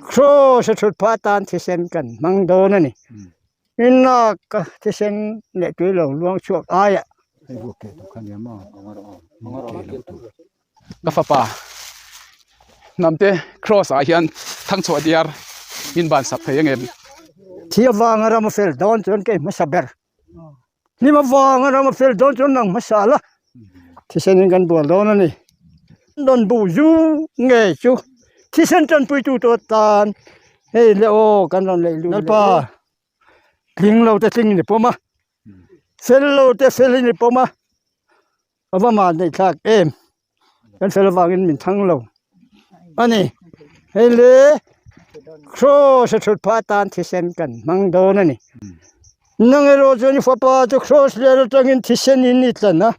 โครสชุดพาตานที่เซนกันมังโดนั่นนี่อินนักที่เซนเนี่ยตัวเราลวงช่วงอายะกาฟป่านำเตะครอสอาเฮียนทั้งสวัสดีอาร์อินบานสับเพยังเองที่วางเรามาเฟลดอนจนเกมาสับเบอร์นี่มาวางเรามาเฟลดอนจนนังมาสาละที่เซนกันบัวโดนั่นนี่ดอนบูยูเงยจูที่เซนจันปุยตูตัวตานเฮ้ยเลโอกันเราเลยลูนั่นป่ะลิงเราจะลิงนี่ปะมาเฟลเราจะเฟลนี่ปะมาเอาว่ามาในทักกันเฟลวางินมินทั้งเราอันนี้เฮ้ยเลโครสชุดพาตานที่เซนกันมังโดนั่นนี่นั่งเอโรจนี่ฟ้าป่าจะโครสเลโรจังอินที่เซนอินนี่ละนะ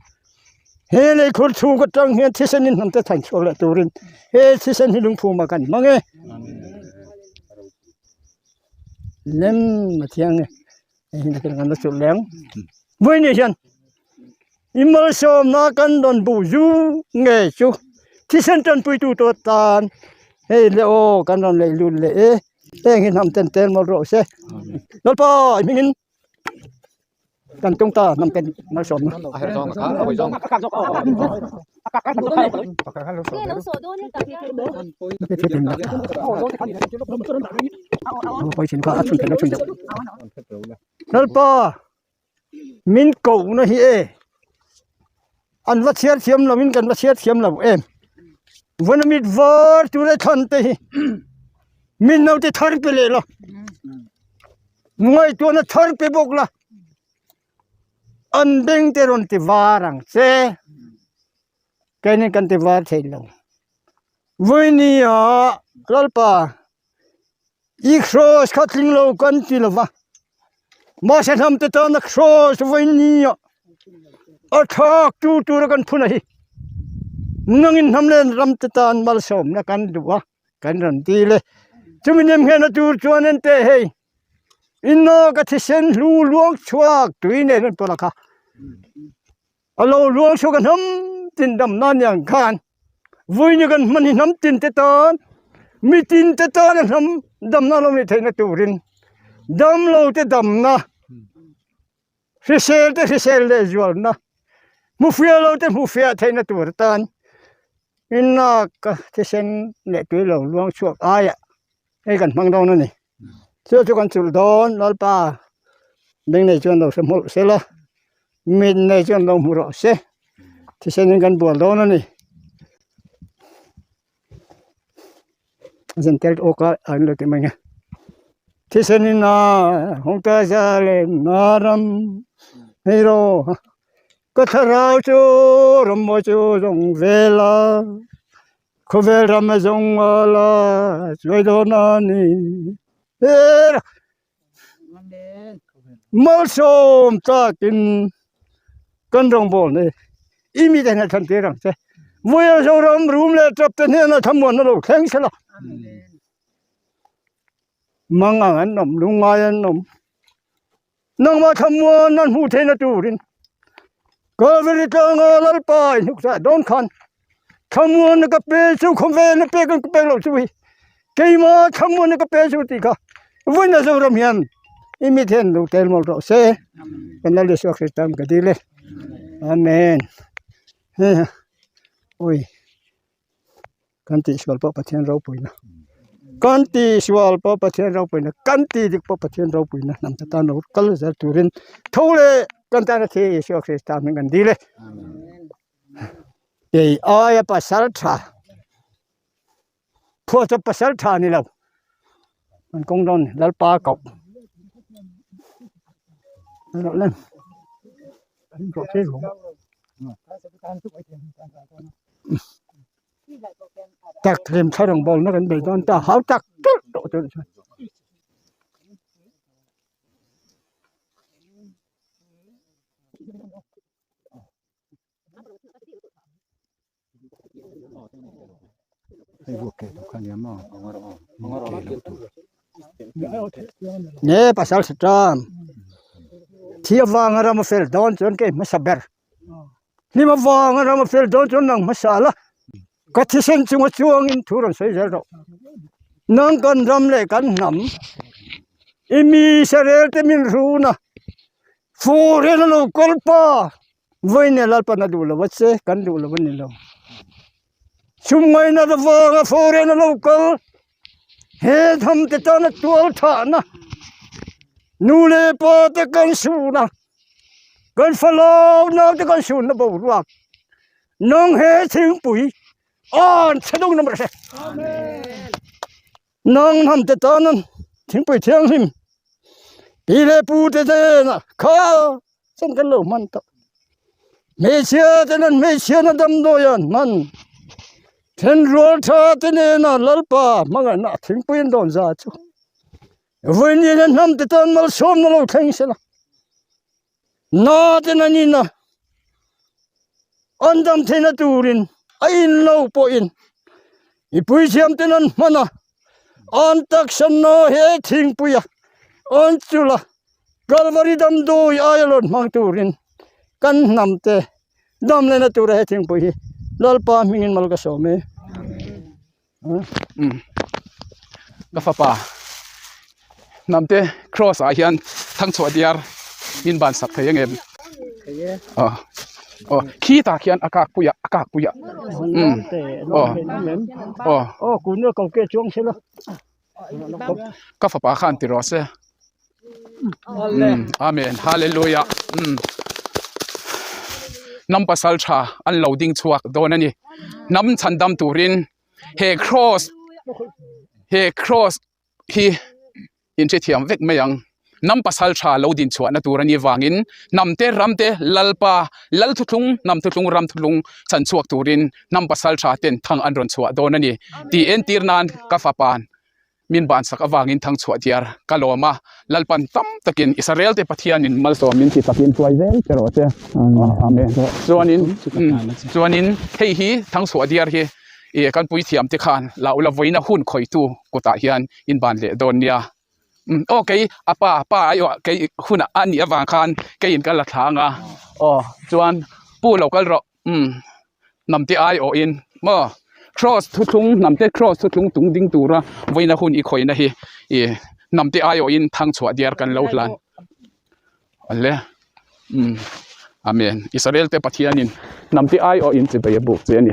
เฮ้ยเลยคุณทูก็จังเฮียนที่เซนอินทำแต่ทันโซละตัวรินเฮ้ยที่เซนฮิลุงพูมากันมังเล่มมาเที่ยงเนี่ยเฮ้ยนักการนักสุดแรงวันนี้ฉันอิมลชมนักการดอนบูยูเงยจูที่เซนจันปุยตูตัวตานเฮ้ยเลโอกันดอนเลยลุนเลยเฮ้ยหินทำเต็นเต็นมาโรเซ่แล้วป่ะมิงินกันตรงตานำเป็นมาชมนะไปชิมข้าวชุนเถอะชุนเถอะแล้วป่ะมินกูนะเฮอันวัดเชียร์เทียมเรามินกันวัดเชียร์เทียมเราวันมิดวอร์ตัวเล็กทันเตะมินเอาที่ทาร์ไปเลยล่ะงวยตัวนั้นทาร์ไปบุกล่ะอันเด้งเตรอนที่วารังเซ่แกนี่กันที่วาร์เทลงวันนี้ลลปะอีกโซสขัดลิงเรากันที่ละวะมาเสทำแต่ตอนนักโซสวันนี้อัฐากตูระกันพุ่นให้นั่งอินทำเล่นรำตานมาลสมนะกันดูวะกันรันตีเลยจุมินยังเห็นตัวจวนนั่นเตะให้อินนอกที่เซนลูลวงชวกตัวนี้นั่นตัวละค่ะเราลวงชวกันทำตินดำนั่นอย่างกันวันนี้กันมันทำตินเตตานมีตินเตตานทำดำนั่นเราไม่เทนตัวรินดำเราเตดำนะเซลเลยจวนนะมุฟีเราเตมุฟีเทนตัวตานอินนักที่เซนเนี่ยตัวเราลวงชวกอายะให้กันมังดองนั่นนี่เชื่อจุกันสุดดอนลลปาเด้งในจวนเราสมุทรเสละมินในจวนเรามุรเสที่เซนกันบัวดอนนั่นนี่จันเตลโอกาอันเล็กมั้งที่เซนินาหงตาจาเลนารัมเฮโรก็ทาราวจูรมจูจงเวลาคุเวลามจงอาลาช่วยโดนานีมาชมตากินกันรองบอลเนี่ยอีมีแต่ในทันทีรังเซ่วัยจงรำรูมเล่จับแต่เนี่ยนะทำวันนั้นเราแข่งเสละมังอันนมลุงอายันนมนั่งมาทำวันนั้นหูเทนตูรินก็เวลิตังอาลลปายนุกษาโดนขันทำวันนั้นก็เปย์สู้คงเวลเปย์กันก็เปย์เราช่วยเกี่ยมาทำวันนั้นก็เปย์สู้ตีค่ะวันนั้นจงรำยันอิมิเทนลูกเตลมอลโรเซ่เป็นนั่นเลยสวัสดิ์ตามกันดีเลยอาเมนโอ้ยกันติสวลปะปะเทียนเราปุยนะกันติสวลปะปะเทียนเราปุยนะกันติดิกปะปะเทียนเราปุยนะนำตาตานเราคัลเซอร์ตูรินทุเรกันตานาทีสวัสดิ์ตามกันดีเลยเดี๋ยวอายปัสสาวะพวกจะปัสสาวะนี่เรามันคงโดนแล้วปากบเราเล่นก็เชื่อผมตักเตรียมชาดังบอลนักกันเบย์ตอนตาหาวตักตุ๊ดโดดเลยเนี่ยภาษาสตรามที่วางเรามาเฟลดอนจนเกมาสับเบอร์นี่มาวางเรามาเฟลดอนจนนังมาสาละก็ที่เส้นจงจวงอินทุรนใส่เจ้า nang kan ram le kan nam imi sarel te min runa fore na lo kolpa voine lalpa na dula watse kan dula bani lo sumai na wa fore na lo kol he tham te ta na tual tha na nule po te kan su na kan follow na te kan su na bo ruak nong he thing pui on chadong na se amen nong ham te ta nan thing pui thiang him pi le pu te na kha chân kan lo man to me sia te nan me sia na dam do yan man then rol tha te ne na lalpa manga na thing pui don za chu voi ni nan ham te tan mal som na lo theng se la na te na ni na andam the na turin ain lo po in I pui siam te nan mana an tak san no he thing puya an chula galvari dam do ayalon mang turin kan namte dam le na tur he thing pui lalpa mingin mal ka so me ka fa pa namte cross a hian thang chho diar in ban sak thei ngem khi ta khian akak puya kun no ko ke chong se la ka fa pa khan ti ro se amen hallelujah nam pasal tha an loading chuak don ani nam chandam turin he cross hi in che thiam vek mayang nam pasal tha loading chuak na turani wangin namte ramte lalpa lal thutlung nam thutlung ram thutlung chan chuak turin nam pasal tha ten thang an ron chuak don ani ti en tirnan ka fa pan min ban sak awangin thang chuak tiar kaloma lalpan tam takin Israel te pathian in malso min ti takin tuai vel chero che amen chuanin hei hi thang chuak tiar hi e kan pui thiam te khan la ula voina hun khoi tu kota hian in ban le don nia okay apa ayo kai huna ani awang khan kai in kala thanga chuan pu local ro namti ai o in mo cross thuthung namte cross thuthung tung ding tura voina hun I khoina hi e namte ai o in thang chhuat diar kan lo hlan alle amen Israel te pathianin namte ai o in che be bu che ni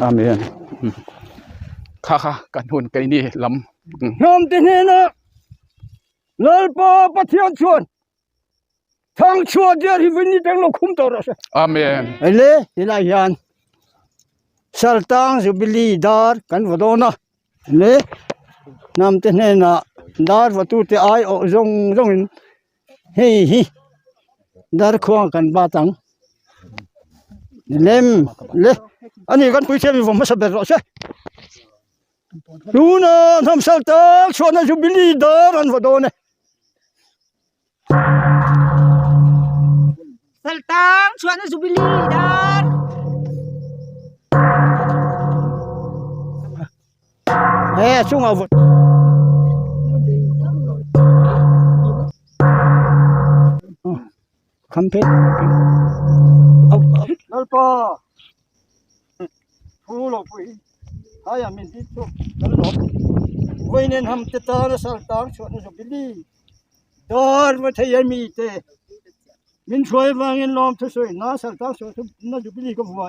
amen kha kan hun kai ni lam nam te ne na lalpa pathian chuan thang chuan dia hi vini tang lo khum to ra se amen ele ila yan saltang jubili dar kan vodona le nam te ne na dar vatu te ai o zong in hi dar khuang kan batang lem le ani kan pui chemi vom sa ber ro se luna nam saltang chuan jubili dar an vodone Saltang chuan jubili dar chung ao vot campaign lalpa fulo pui haya min dit chu lalpa voinen ham te ta na saltang chuan jubili dar ma thei mi te min choi wangin lom thu soi na saltang chuan na jubili ko wa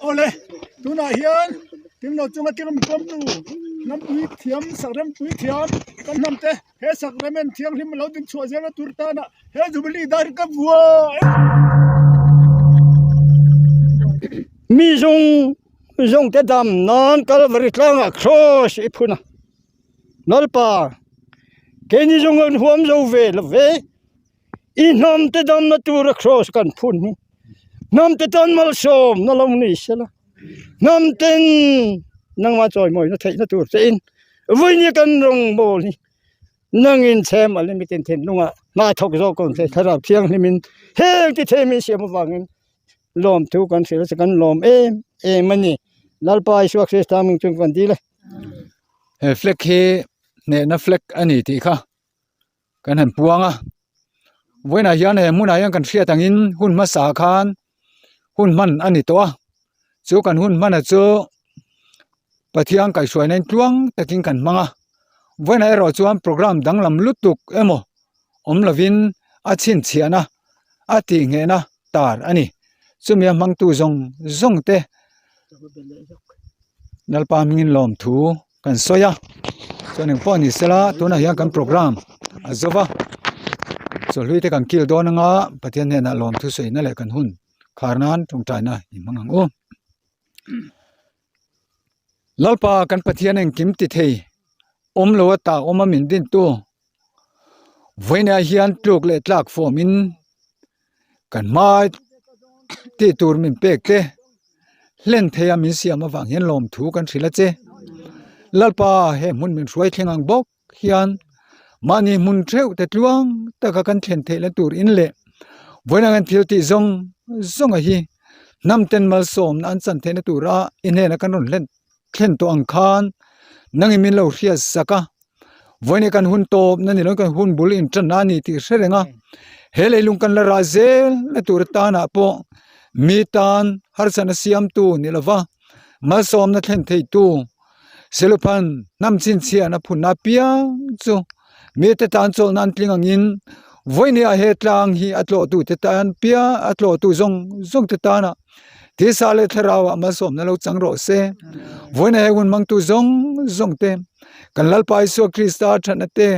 ole tuna hian tim no chunga kiram kom tu nam pui thiam saram pui thiam kan namte he sakramen thiam him lo din chua jela turtana he jubili dar ka bua mi zong te dam non kalvari tlanga cross ipuna nalpa keni zong an huam zo ve inam te dam na tur cross kan phun ni nam te tan mal som na long ni sela nam ten nang ma choi moi na thei na tur se in voi ni kan rong bol ni nang in chem al mi ten lunga na thok zo kon se tharap thiang ni min he ti the mi siam wangin lom tu kan se kan lom mani lalpa suak se taming chung kan dile fleck he ne na fleck ani ti kha kan han puanga voina hian he muna yang kan hria tangin hun ma sa khan hun man ani to chu kan hun man a chu pathiang kai suai nen tuang taking kan manga when ai ro chuan program danglam lutuk emo omlovin achin chiana ati nge na tar ani chumia mangtu zong te nalpa mingin lom thu kan soya chuan poni sela tuna hian kan program azova so lui te kan kil don nga pathian ne na lom thu sei na le kan hun kharnan tung tai na i mangang o lalpa kan pathian en kim ti thei lo ta oma min din tu voina hian tluk le tlak formin kan mai ti tur min pek te len theya min siam awang hian lom thu kan thila che lalpa he mun min ruai thengang bok hian mani mun theu te tluang taka kan thlen thela tur in le voina kan thil ti zong a hi namten mal som an chan thena tura in he na kan ron len thlen to ang khan nangi min lo hria saka voine kan hun top nani lo kan hun bul in tran ani ti hrerenga hele lung kan la razel na tur ta na po mi tan har sana siam tu ni lova mal som na thlen thei tu selupan nam chin chia na phun na pia chu mi te tan chol nan tlingang in voine a he tlang hi atlo tu te tan pia atlo tu zong te ta na ti sa le tharawa ma som na lo chang ro se voina he un mang tu zong te kan lalpai so krista thana te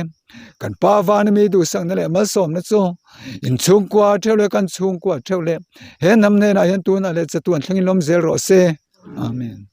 kan pa van mi du sang na le ma som na chu in chung kwa thele kan chung kwa thele he nam ne na yan tu na le chatuan thlangin lom zel ro se amen